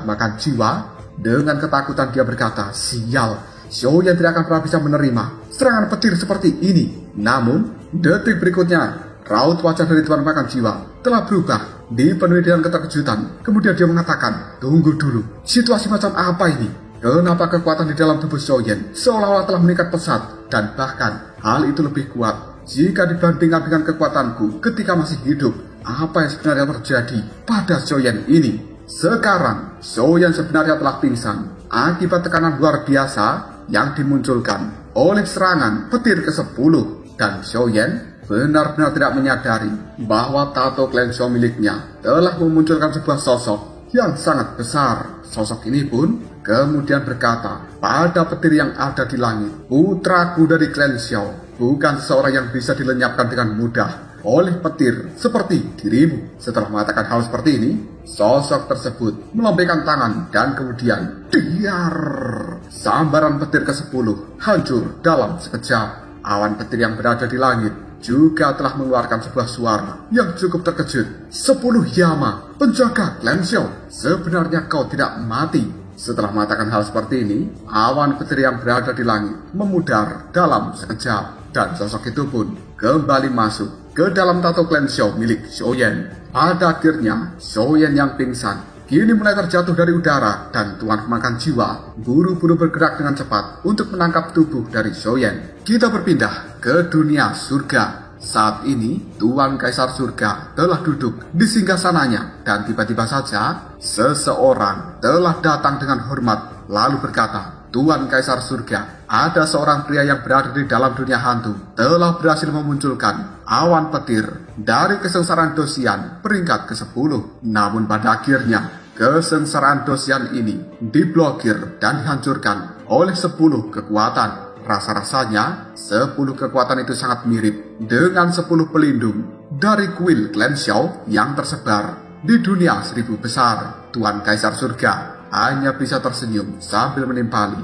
makan jiwa. Dengan ketakutan dia berkata, sial, Xiaoyan tidak akan pernah bisa menerima serangan petir seperti ini. Namun, detik berikutnya, raut wajah dari Tuan Makan Jiwa telah berubah, dipenuhi dengan keterkejutan. Kemudian dia mengatakan, tunggu dulu, situasi macam apa ini? Kenapa kekuatan di dalam tubuh Xiaoyan seolah-olah telah meningkat pesat? Dan bahkan, hal itu lebih kuat jika dibandingkan dengan kekuatanku ketika masih hidup. Apa yang sebenarnya terjadi pada Xiaoyan ini? Sekarang, Xiaoyan sebenarnya telah pingsan akibat tekanan luar biasa yang dimunculkan oleh serangan petir ke-10. Dan Xiaoyan benar-benar tidak menyadari bahwa tato klan Xiao miliknya telah memunculkan sebuah sosok yang sangat besar. Sosok ini pun kemudian berkata pada petir yang ada di langit, putraku dari klan Xiao bukan seseorang yang bisa dilenyapkan dengan mudah oleh petir seperti dirimu. Setelah mengatakan hal seperti ini, sosok tersebut melambaikan tangan dan kemudian diar. Sambaran petir ke-10 hancur dalam sekejap. Awan petir yang berada di langit juga telah mengeluarkan sebuah suara yang cukup terkejut. 10 Yama, penjaga klan Xiao, sebenarnya kau tidak mati. Setelah mengatakan hal seperti ini, awan petir yang berada di langit memudar dalam sekejap. Dan sosok itu pun kembali masuk ke dalam tato klan Xiao milik Xiaoyan. Pada akhirnya, Xiaoyan yang pingsan kini mulai terjatuh dari udara dan Tuan Pemakan Jiwa buru-buru bergerak dengan cepat untuk menangkap tubuh dari Xiaoyan. Kita berpindah ke dunia surga. Saat ini, Tuan Kaisar Surga telah duduk di singgasananya dan tiba-tiba saja seseorang telah datang dengan hormat lalu berkata, Tuan Kaisar Surga, ada seorang pria yang berada di dalam dunia hantu telah berhasil memunculkan awan petir dari kesengsaraan Dosian peringkat ke-10. Namun pada akhirnya, kesengsaraan Dosian ini diblokir dan dihancurkan oleh 10 kekuatan. Rasa-rasanya 10 kekuatan itu sangat mirip dengan 10 pelindung dari kuil klan Xiao yang tersebar di dunia 1000 besar. Tuan Kaisar Surga hanya bisa tersenyum sambil menimpali.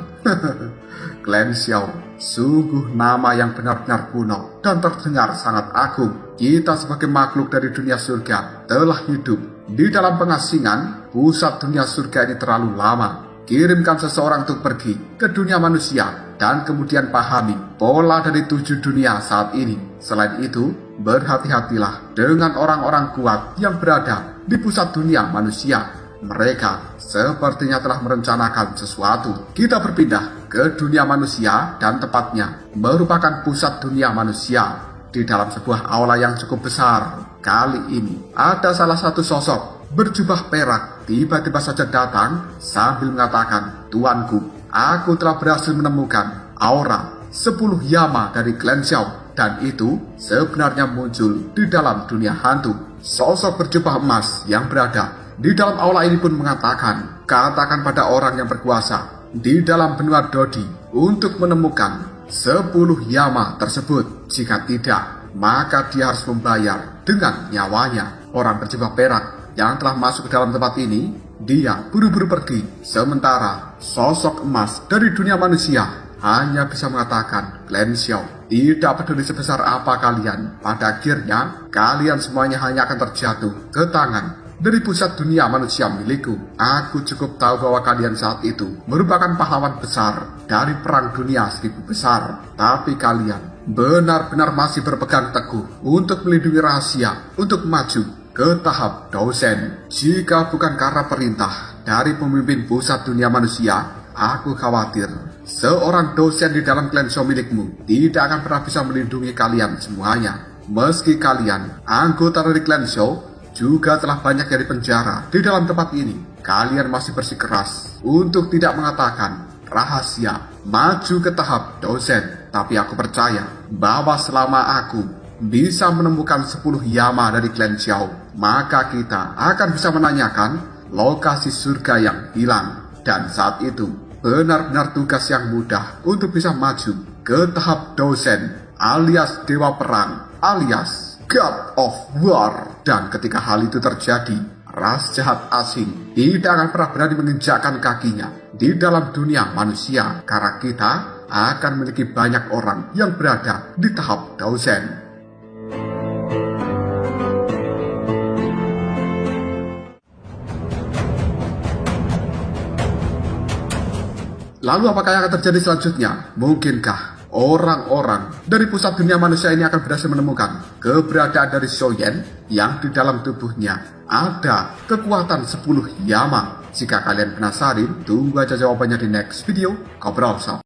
Klan Xiao, sungguh nama yang benar-benar kuno dan terdengar sangat agung. Kita sebagai makhluk dari dunia surga telah hidup di dalam pengasingan pusat dunia surga ini terlalu lama. Kirimkan seseorang untuk pergi ke dunia manusia dan kemudian pahami pola dari 7 dunia saat ini. Selain itu, berhati-hatilah dengan orang-orang kuat yang berada di pusat dunia manusia. Mereka sepertinya telah merencanakan sesuatu. Kita berpindah ke dunia manusia dan tepatnya merupakan pusat dunia manusia di dalam sebuah aula yang cukup besar. Kali ini ada salah satu sosok berjubah perak tiba-tiba saja datang sambil mengatakan, Tuanku, aku telah berhasil menemukan aura 10 Yama dari klan Xiao dan itu sebenarnya muncul di dalam dunia hantu. Sosok berjubah emas yang berada di dalam aula ini pun mengatakan, katakan pada orang yang berkuasa di dalam benua Dodi untuk menemukan 10 Yama tersebut. Jika tidak, maka dia harus membayar dengan nyawanya. Orang berjubah perak yang telah masuk ke dalam tempat ini, dia buru-buru pergi. Sementara sosok emas dari dunia manusia hanya bisa mengatakan, klan Xiao, tidak peduli sebesar apa kalian, pada akhirnya kalian semuanya hanya akan terjatuh ke tangan dari pusat dunia manusia milikku. Aku cukup tahu bahwa kalian saat itu merupakan pahlawan besar dari perang dunia 1000 besar. Tapi kalian benar-benar masih berpegang teguh untuk melindungi rahasia untuk maju ke tahap dosen. Jika bukan karena perintah dari pemimpin pusat dunia manusia, aku khawatir seorang dosen di dalam klan Xiao milikmu tidak akan pernah bisa melindungi kalian semuanya. Meski kalian anggota dari klan Xiao juga telah banyak dari penjara di dalam tempat ini, kalian masih bersikeras untuk tidak mengatakan rahasia maju ke tahap dosen. Tapi aku percaya bahwa selama aku bisa menemukan 10 Yama dari klan Xiao, maka kita akan bisa menanyakan lokasi surga yang hilang. Dan saat itu benar-benar tugas yang mudah untuk bisa maju ke tahap dosen alias Dewa Perang alias God of War. Dan ketika hal itu terjadi, ras jahat asing tidak akan pernah berani menginjakkan kakinya di dalam dunia manusia, karena kita akan memiliki banyak orang yang berada di tahap dosen. Lalu apakah yang akan terjadi selanjutnya? Mungkinkah orang-orang dari pusat dunia manusia ini akan berhasil menemukan keberadaan dari Shoyen yang di dalam tubuhnya ada kekuatan 10 Yama? Jika kalian penasaran, tunggu aja jawabannya di next video. Ngobrol sama